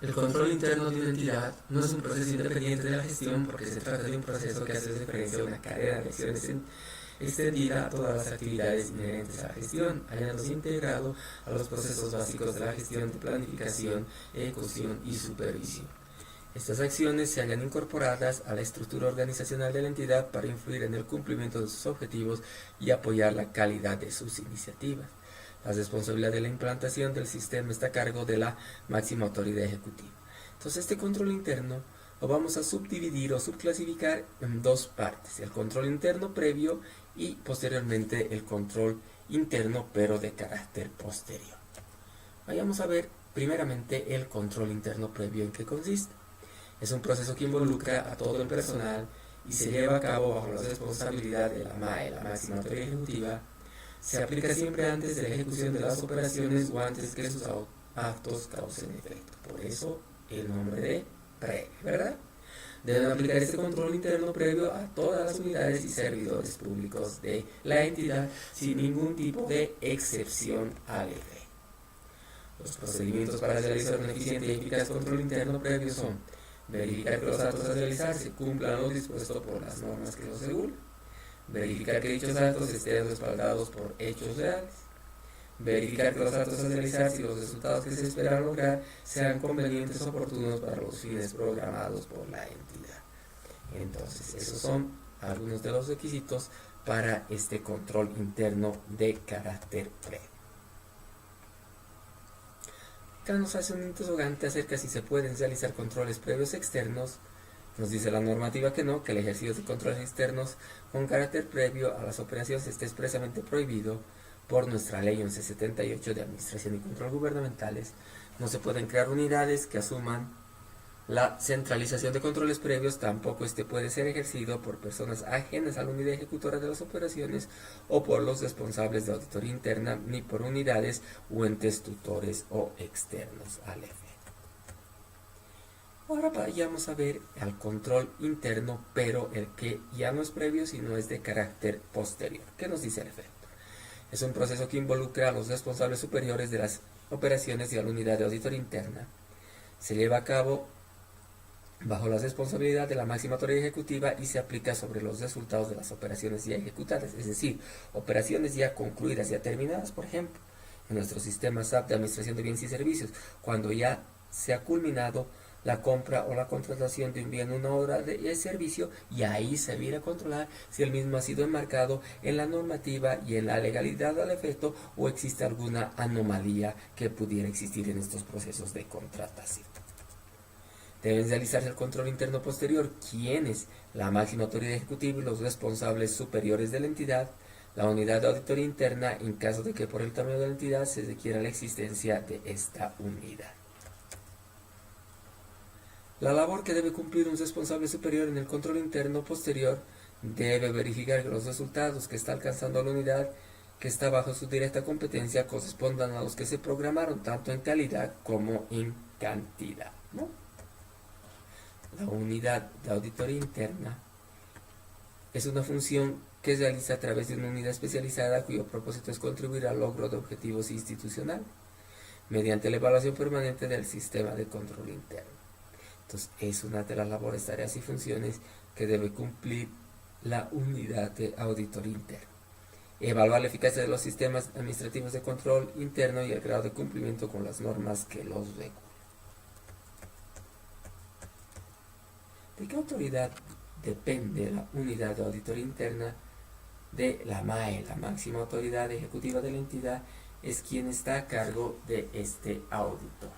El control interno de una entidad no es un proceso independiente de la gestión porque se trata de un proceso que hace referencia a una cadena de acciones extendida a todas las actividades inherentes a la gestión, hallándose integrado a los procesos básicos de la gestión de planificación, ejecución y supervisión. Estas acciones se hallan incorporadas a la estructura organizacional de la entidad para influir en el cumplimiento de sus objetivos y apoyar la calidad de sus iniciativas. La responsabilidad de la implantación del sistema está a cargo de la máxima autoridad ejecutiva. Entonces, este control interno lo vamos a subdividir o subclasificar en dos partes: el control interno previo y posteriormente el control interno pero de carácter posterior. Vayamos a ver primeramente el control interno previo. ¿En qué consiste? Es un proceso que involucra a todo el personal y se lleva a cabo bajo la responsabilidad de la MAE, la máxima autoridad ejecutiva. Se aplica siempre antes de la ejecución de las operaciones o antes que sus actos causen efecto. Por eso el nombre de previo, ¿verdad? Deben aplicar este control interno previo a todas las unidades y servidores públicos de la entidad sin ningún tipo de excepción al efecto. Los procedimientos para realizar un eficiente y eficaz control interno previo son: verificar que los actos a realizarse cumplan lo dispuesto por las normas que los regulan, verificar que dichos actos estén respaldados por hechos reales, verificar que los actos a realizarse y los resultados que se esperan lograr sean convenientes o oportunos para los fines programados por la entidad. Entonces, esos son algunos de los requisitos para este control interno de carácter previo. Acá nos hace un interrogante acerca si se pueden realizar controles previos externos. Nos dice la normativa que no, que el ejercicio de controles externos con carácter previo a las operaciones está expresamente prohibido por nuestra ley 1178 de Administración y Control Gubernamentales. No se pueden crear unidades que asuman la centralización de controles previos, tampoco este puede ser ejercido por personas ajenas a la unidad ejecutora de las operaciones o por los responsables de auditoría interna, ni por unidades o entes tutores o externos al efecto. Ahora vayamos a ver al control interno, pero el que ya no es previo, sino es de carácter posterior. ¿Qué nos dice el efecto? Es un proceso que involucra a los responsables superiores de las operaciones y a la unidad de auditoría interna. Se lleva a cabo bajo la responsabilidad de la máxima autoridad ejecutiva y se aplica sobre los resultados de las operaciones ya ejecutadas, es decir, operaciones ya concluidas, ya terminadas. Por ejemplo, en nuestro sistema SAP de Administración de Bienes y Servicios, cuando ya se ha culminado la compra o la contratación de un bien o una obra de servicio, y ahí se viene a controlar si el mismo ha sido enmarcado en la normativa y en la legalidad al efecto, o existe alguna anomalía que pudiera existir en estos procesos de contratación. Deben realizarse el control interno posterior, quienes: la máxima autoridad ejecutiva y los responsables superiores de la entidad, la unidad de auditoría interna, en caso de que por el tamaño de la entidad se requiera la existencia de esta unidad. La labor que debe cumplir un responsable superior en el control interno posterior: debe verificar que los resultados que está alcanzando la unidad que está bajo su directa competencia correspondan a los que se programaron, tanto en calidad como en cantidad, ¿no? La unidad de auditoría interna es una función que se realiza a través de una unidad especializada cuyo propósito es contribuir al logro de objetivos institucionales mediante la evaluación permanente del sistema de control interno. Entonces, es una de las labores, tareas y funciones que debe cumplir la unidad de auditoría interna. Evaluar la eficacia de los sistemas administrativos de control interno y el grado de cumplimiento con las normas que los regulan. ¿De qué autoridad depende la unidad de auditoría interna? De la MAE, la máxima autoridad ejecutiva de la entidad, es quien está a cargo de este auditor.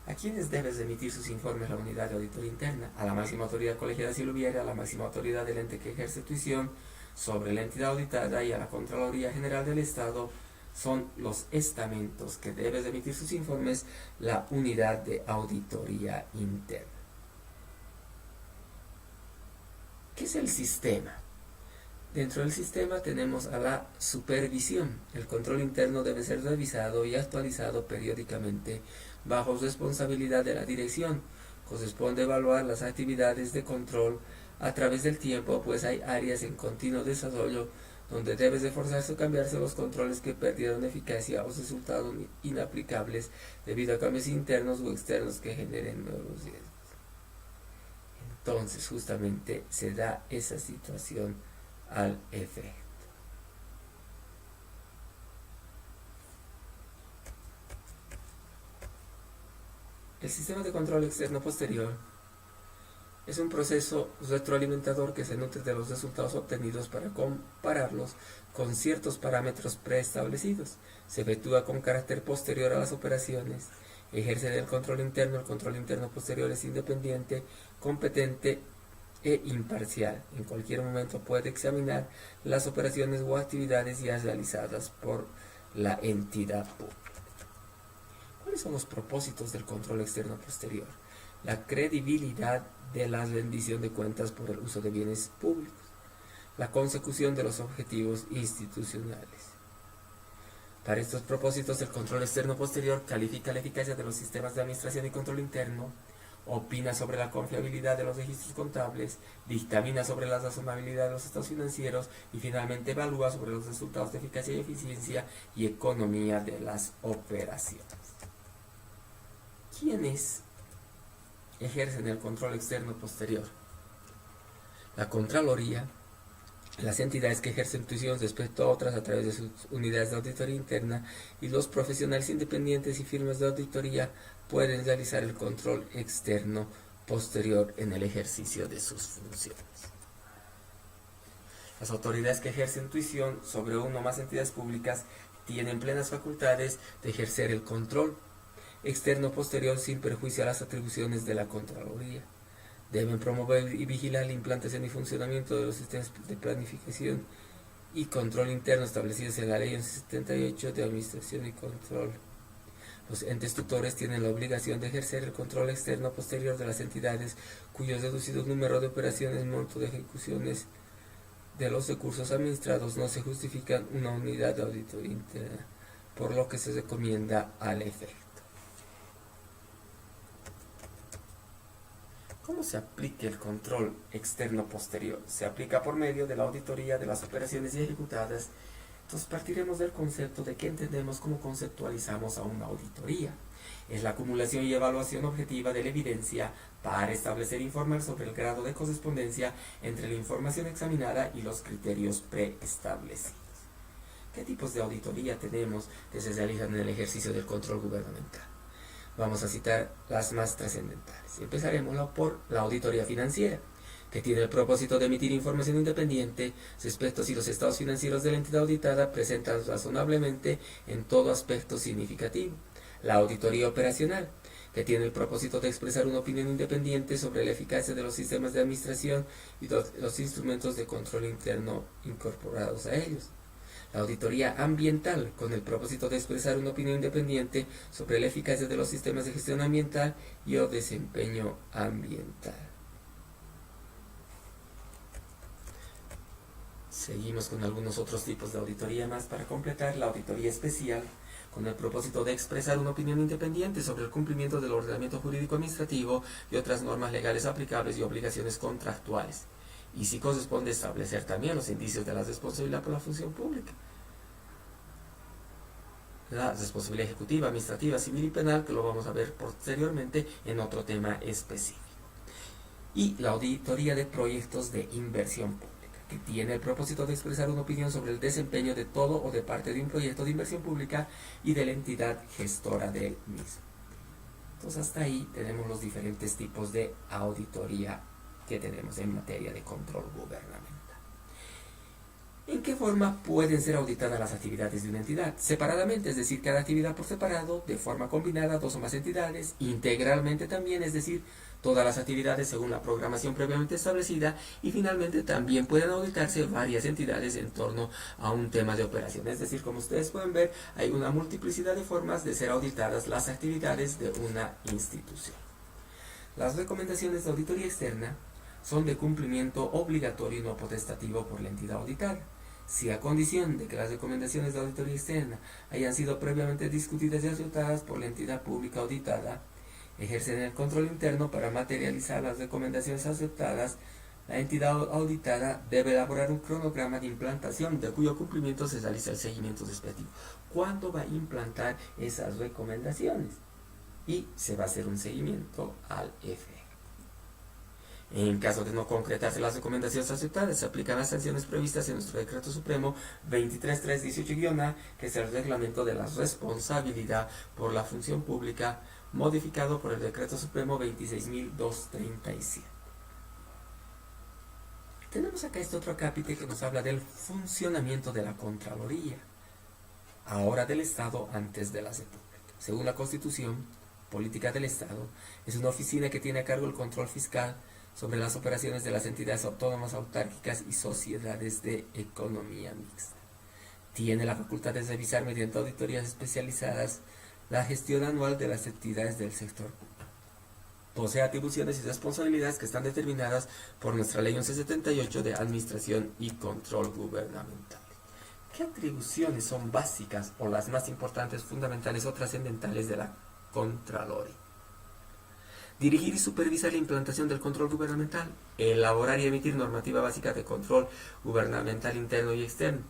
¿A quiénes debe remitir sus informes la unidad de auditoría interna? A la máxima autoridad colegiada si lo hubiera, a la máxima autoridad del ente que ejerce tuición sobre la entidad auditada y a la Contraloría General del Estado. Son los estamentos que debe remitir sus informes la unidad de auditoría interna. ¿Qué es el sistema? Dentro del sistema tenemos a la supervisión. El control interno debe ser revisado y actualizado periódicamente bajo responsabilidad de la dirección. Corresponde evaluar las actividades de control a través del tiempo, pues hay áreas en continuo desarrollo donde debes esforzarse o cambiarse los controles que perdieron eficacia o resultaron inaplicables debido a cambios internos o externos que generen nuevos riesgos. Entonces justamente se da esa situación al efecto. El sistema de control externo posterior es un proceso retroalimentador que se nutre de los resultados obtenidos para compararlos con ciertos parámetros preestablecidos. Se efectúa con carácter posterior a las operaciones. Ejerce el control interno posterior es independiente, competente e imparcial. En cualquier momento puede examinar las operaciones o actividades ya realizadas por la entidad pública. ¿Cuáles son los propósitos del control externo posterior? La credibilidad de la rendición de cuentas por el uso de bienes públicos, la consecución de los objetivos institucionales. Para estos propósitos, el control externo posterior califica la eficacia de los sistemas de administración y control interno, opina sobre la confiabilidad de los registros contables, dictamina sobre la razonabilidad de los estados financieros y finalmente evalúa sobre los resultados de eficacia y eficiencia y economía de las operaciones. ¿Quiénes ejercen el control externo posterior? La Contraloría, las entidades que ejercen funciones respecto a otras a través de sus unidades de auditoría interna y los profesionales independientes y firmas de auditoría pueden realizar el control externo posterior en el ejercicio de sus funciones. Las autoridades que ejercen tuición sobre una o más entidades públicas tienen plenas facultades de ejercer el control externo posterior sin perjuicio a las atribuciones de la Contraloría. Deben promover y vigilar la implantación y funcionamiento de los sistemas de planificación y control interno establecidos en la Ley 1178 de Administración y Control. Los entes tutores tienen la obligación de ejercer el control externo posterior de las entidades cuyos reducidos número de operaciones, monto de ejecuciones de los recursos administrados no se justifican una unidad de auditoría interna, por lo que se recomienda al efecto. ¿Cómo se aplica el control externo posterior? Se aplica por medio de la auditoría de las operaciones ya ejecutadas. Entonces partiremos del concepto de qué entendemos cómo conceptualizamos a una auditoría. Es la acumulación y evaluación objetiva de la evidencia para establecer e informar sobre el grado de correspondencia entre la información examinada y los criterios preestablecidos. ¿Qué tipos de auditoría tenemos que se realizan en el ejercicio del control gubernamental? Vamos a citar las más trascendentales. Empezaremos por la auditoría financiera, que tiene el propósito de emitir información independiente respecto a si los estados financieros de la entidad auditada presentan razonablemente en todo aspecto significativo. La auditoría operacional, que tiene el propósito de expresar una opinión independiente sobre la eficacia de los sistemas de administración y los instrumentos de control interno incorporados a ellos. La auditoría ambiental, con el propósito de expresar una opinión independiente sobre la eficacia de los sistemas de gestión ambiental y o desempeño ambiental. Seguimos con algunos otros tipos de auditoría más para completar. La auditoría especial, con el propósito de expresar una opinión independiente sobre el cumplimiento del ordenamiento jurídico administrativo y otras normas legales aplicables y obligaciones contractuales. Y si corresponde establecer también los indicios de la responsabilidad por la función pública. La responsabilidad ejecutiva, administrativa, civil y penal, que lo vamos a ver posteriormente en otro tema específico. Y la auditoría de proyectos de inversión pública, que tiene el propósito de expresar una opinión sobre el desempeño de todo o de parte de un proyecto de inversión pública y de la entidad gestora del mismo. Entonces hasta ahí tenemos los diferentes tipos de auditoría que tenemos en materia de control gubernamental. ¿En qué forma pueden ser auditadas las actividades de una entidad? Separadamente, es decir, cada actividad por separado, de forma combinada, dos o más entidades, integralmente también, es decir, todas las actividades según la programación previamente establecida, y finalmente también pueden auditarse varias entidades en torno a un tema de operación. Es decir, como ustedes pueden ver, hay una multiplicidad de formas de ser auditadas las actividades de una institución. Las recomendaciones de auditoría externa son de cumplimiento obligatorio y no potestativo por la entidad auditada. Si a condición de que las recomendaciones de auditoría externa hayan sido previamente discutidas y aceptadas por la entidad pública auditada, ejercen el control interno para materializar las recomendaciones aceptadas, La entidad auditada debe elaborar un cronograma de implantación de cuyo cumplimiento se realiza el seguimiento respectivo. ¿Cuándo va a implantar esas recomendaciones? Y se va a hacer un seguimiento al efecto. En caso de no concretarse las recomendaciones aceptadas, se aplican las sanciones previstas en nuestro Decreto Supremo 23318-A, que es el reglamento de la responsabilidad por la función pública, modificado por el Decreto Supremo 26237. Tenemos acá este otro capítulo que nos habla del funcionamiento de la Contraloría, ahora del Estado, antes de la República. Según la Constitución Política del Estado, es una oficina que tiene a cargo el control fiscal sobre las operaciones de las entidades autónomas, autárquicas y sociedades de economía mixta. Tiene la facultad de revisar mediante auditorías especializadas la gestión anual de las entidades del sector público. Posee atribuciones y responsabilidades que están determinadas por nuestra Ley 1178 de Administración y Control Gubernamental. ¿Qué atribuciones son básicas o las más importantes, fundamentales o trascendentales de la Contraloría? Dirigir y supervisar la implantación del control gubernamental, elaborar y emitir normativa básica de control gubernamental interno y externo.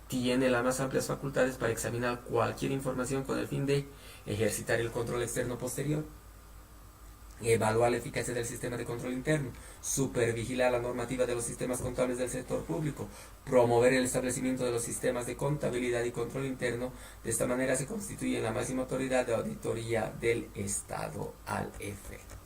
Tiene las más amplias facultades para examinar cualquier información con el fin de ejercitar el control externo posterior, evaluar la eficacia del sistema de control interno, supervigilar la normativa de los sistemas contables del sector público, promover el establecimiento de los sistemas de contabilidad y control interno. De esta manera se constituye la máxima autoridad de auditoría del Estado al efecto.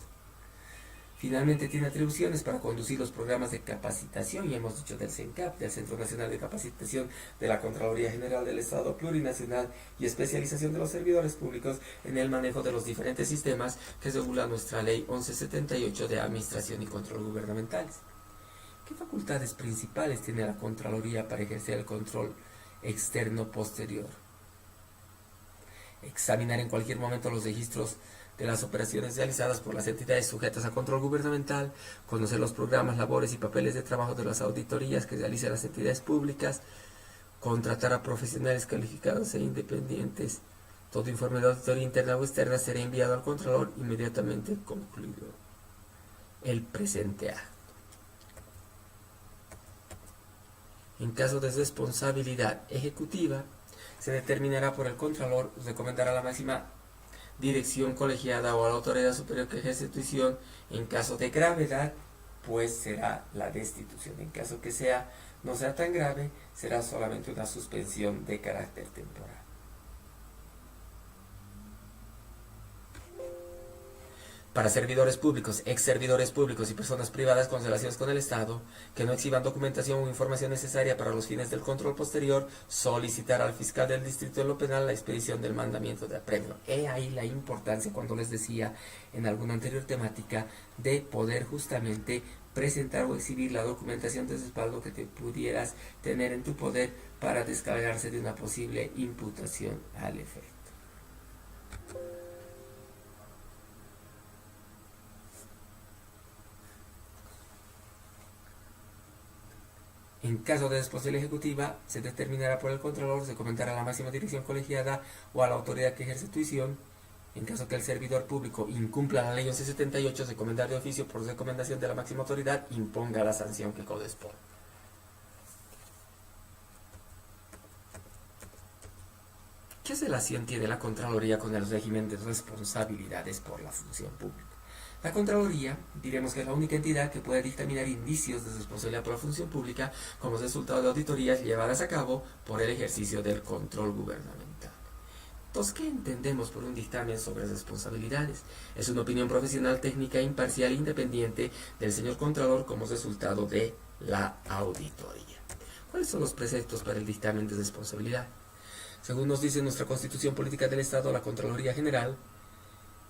Finalmente tiene atribuciones para conducir los programas de capacitación, y hemos dicho del CENCAP, del Centro Nacional de Capacitación de la Contraloría General del Estado Plurinacional, y especialización de los servidores públicos en el manejo de los diferentes sistemas que regula nuestra Ley 1178 de Administración y Control Gubernamentales. ¿Qué facultades principales tiene la Contraloría para ejercer el control externo posterior? Examinar en cualquier momento los registros de las operaciones realizadas por las entidades sujetas a control gubernamental, conocer los programas, labores y papeles de trabajo de las auditorías que realizan las entidades públicas, contratar a profesionales calificados e independientes. Todo informe de auditoría interna o externa será enviado al Contralor inmediatamente concluido el presente acto. En caso de responsabilidad ejecutiva, se determinará por el Contralor, recomendará la máxima dirección colegiada o a la autoridad superior que ejerce tuición. En caso de gravedad, pues será la destitución. En caso que no sea tan grave, será solamente una suspensión de carácter temporal. Para servidores públicos, ex servidores públicos y personas privadas con relaciones con el Estado que no exhiban documentación o información necesaria para los fines del control posterior, solicitar al fiscal del distrito de lo penal la expedición del mandamiento de apremio. He ahí la importancia, cuando les decía en alguna anterior temática, de poder justamente presentar o exhibir la documentación de respaldo que te pudieras tener en tu poder para descargarse de una posible imputación al efecto. En caso de responsabilidad ejecutiva, se determinará por el Contralor, se comentará a la máxima dirección colegiada o a la autoridad que ejerce tuición. En caso que el servidor público incumpla la Ley 1178, se comentará de oficio por recomendación de la máxima autoridad, imponga la sanción que corresponda. ¿Qué relación tiene la Contraloría con el régimen de responsabilidades por la función pública? La Contraloría, diremos que es la única entidad que puede dictaminar indicios de responsabilidad por la función pública como resultado de auditorías llevadas a cabo por el ejercicio del control gubernamental. Entonces, ¿qué entendemos por un dictamen sobre responsabilidades? Es una opinión profesional, técnica, imparcial e independiente del señor Contralor como resultado de la auditoría. ¿Cuáles son los preceptos para el dictamen de responsabilidad? Según nos dice nuestra Constitución Política del Estado, la Contraloría General,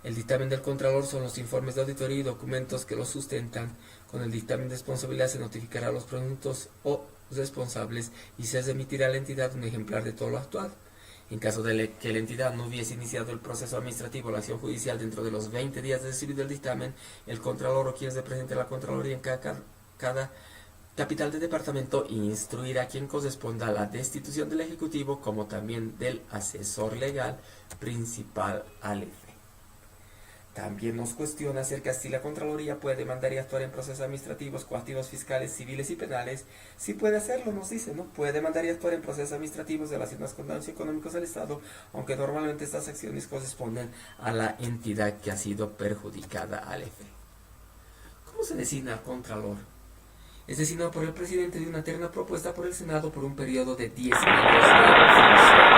el dictamen del Contralor son los informes de auditoría y documentos que los sustentan. Con el dictamen de responsabilidad se notificará a los presuntos o responsables y se remitirá a la entidad un ejemplar de todo lo actuado. En caso de que la entidad no hubiese iniciado el proceso administrativo o la acción judicial dentro de los 20 días de recibido el dictamen, el Contralor o quien represente a la Contraloría en cada capital de departamento instruirá a quien corresponda la destitución del Ejecutivo como también del asesor legal principal al efecto. También nos cuestiona acerca si la Contraloría puede demandar y actuar en procesos administrativos, coactivos, fiscales, civiles y penales. Sí puede hacerlo, nos dice, ¿no? Puede demandar y actuar en procesos administrativos relacionados con daños económicos al Estado, aunque normalmente estas acciones corresponden a la entidad que ha sido perjudicada al efecto. ¿Cómo se designa al Contralor? Es designado por el presidente de una terna propuesta por el Senado por un periodo de 10 años de función.